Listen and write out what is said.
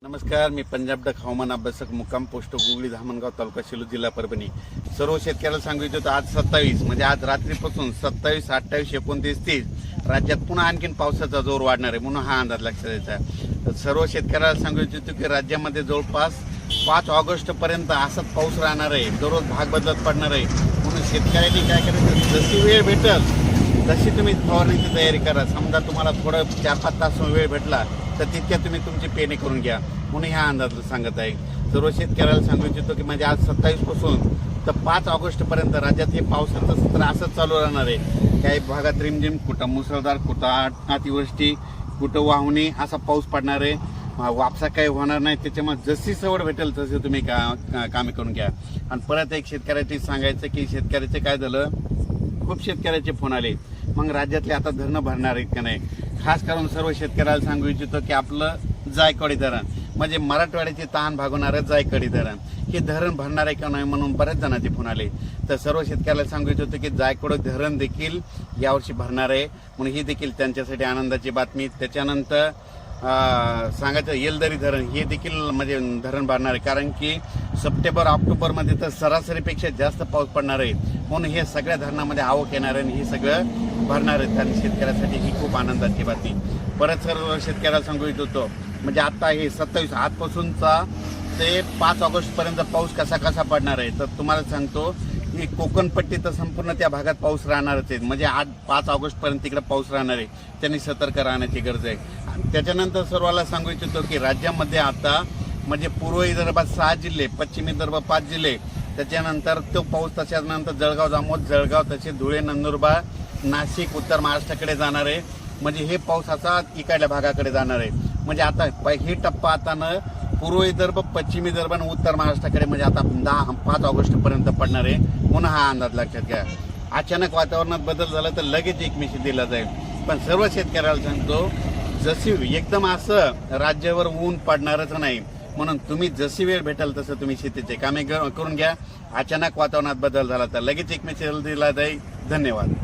नमस्कार, मी पंजाब डक हवामान अभ्यासक मुक्काम पोस्ट गुगली धामणगाव तालुका शिरूर जिल्हा परभणी. सर्व शेतकऱ्याला सांगू इच्छितो आज 27 म्हणजे आज रात्रीपासून 27, 28, 29, 30 राज्यात पुन्हा आणखीन पावसाचा जोर वाढणार आहे म्हणून हा अंदाज लक्षात द्यायचा. सर्व शेतकऱ्याला सांगू इच्छितो की राज्यामध्ये जवळपास 5 ऑगस्ट पर्यंत असाच पाऊस राहणार आहे. दररोज भाग बदलत पडणार आहे म्हणून शेतकऱ्यांनी काय करायचं, जशी वेळ भेटेल तशी तुम्ही फवारणीची तयारी करा. समजा तुम्हाला थोडं 4-5 तास वेळ भेटला तर तितक्या तुम्ही तुमची पेरणी करून घ्या म्हणून ह्या अंदाज सांगत आहे. सर्व शेतकऱ्याला सांगू इच्छितो की म्हणजे आज 27 पासून तर 5 ऑगस्ट पर्यंत राज्यात हे पावसाचं सत्र असंच चालू राहणार आहे. काही भागात रिमझिम, कुठं मुसळधार, कुठं अतिवृष्टी, कुठं वाहुणी असा पाऊस पडणार आहे. वापसा काही होणार नाही. त्याच्यामुळे जशी सवड भेटेल तसे तुम्ही कामे करून घ्या. आणि परत एक शेतकऱ्याची सांगायचं की शेतकऱ्याचे काय झालं, खूप शेतकऱ्याचे फोन आले, मग राज्यातले आता धरणं भरणार आहेत का नाही. खास करून सर्व शेतकऱ्याला सांगू इच्छितो की आपलं जायकवाडी धरण म्हणजे मराठवाड्याची तहान भागवणारं जायकवाडी धरण हे धरण भरणार आहे का नाही म्हणून बऱ्याच जणांचे फोन आले. तर सर्व शेतकऱ्याला सांगू इच्छितो की जायकवाडी धरण देखील यावर्षी भरणार आहे म्हणून ही देखील त्यांच्यासाठी आनंदाची बातमी. त्याच्यानंतर सांगायचं येलदरी धरण हे देखील म्हणजे धरण भरणार आहे, कारण की सप्टेंबर ऑक्टोबरमध्ये तर सरासरीपेक्षा जास्त पाऊस पडणार आहे म्हणून हे सगळ्या धरणामध्ये आवक येणार आहे आणि हे सगळं भरणार आहे. आणि शेतकऱ्यासाठी ही खूप आनंदाची बातमी. परत सर्व शेतकऱ्याला सांगू इच्छितो म्हणजे आता हे 27 आजपासूनचा ते 5 ऑगस्ट पर्यंत पाऊस कसा कसा पडणार आहे. तर तुम्हाला सांगतो की कोकणपट्टी तर संपूर्ण त्या भागात पाऊस राहणारच आहे. म्हणजे आज 5 ऑगस्ट पर्यंत तिकडे पाऊस राहणार आहे, त्यांनी सतर्क राहण्याची गरज आहे. त्याच्यानंतर सर्वांना सांगू इच्छितो की राज्यामध्ये आता म्हणजे पूर्व विदर्भात 6 जिल्हे, पश्चिम विदर्भ 5 जिल्हे, त्याच्यानंतर तो पाऊस तशानंतर जळगाव, जामोद, जळगाव, तसे धुळे, नंदुरबार, नाशिक, उत्तर महाराष्ट्राकडे जाणार आहे. म्हणजे हे पाऊस असा इकडल्या भागाकडे जाणार आहे. म्हणजे आता हे टप्पा आता पूर्व विदर्भ, पश्चिम विदर्भ आणि उत्तर महाराष्ट्राकडे म्हणजे आता 5 ऑगस्ट पर्यंत पडणार आहे म्हणून हा अंदाज लक्षात घ्या. अचानक वातावरणात बदल झाला तर लगेच एक मेसेज दिला जाईल. पण सर्व शेतकऱ्याला सांगतो जशी एकदम असं राज्यावर ऊन पडणारच नाही म्हणून तुम्ही जशी वेळ भेटेल तसं तुम्ही शेतीचे कामे करून घ्या. अचानक वातावरणात बदल झाला तर लगेच एक मेसेज दिला जाईल. धन्यवाद.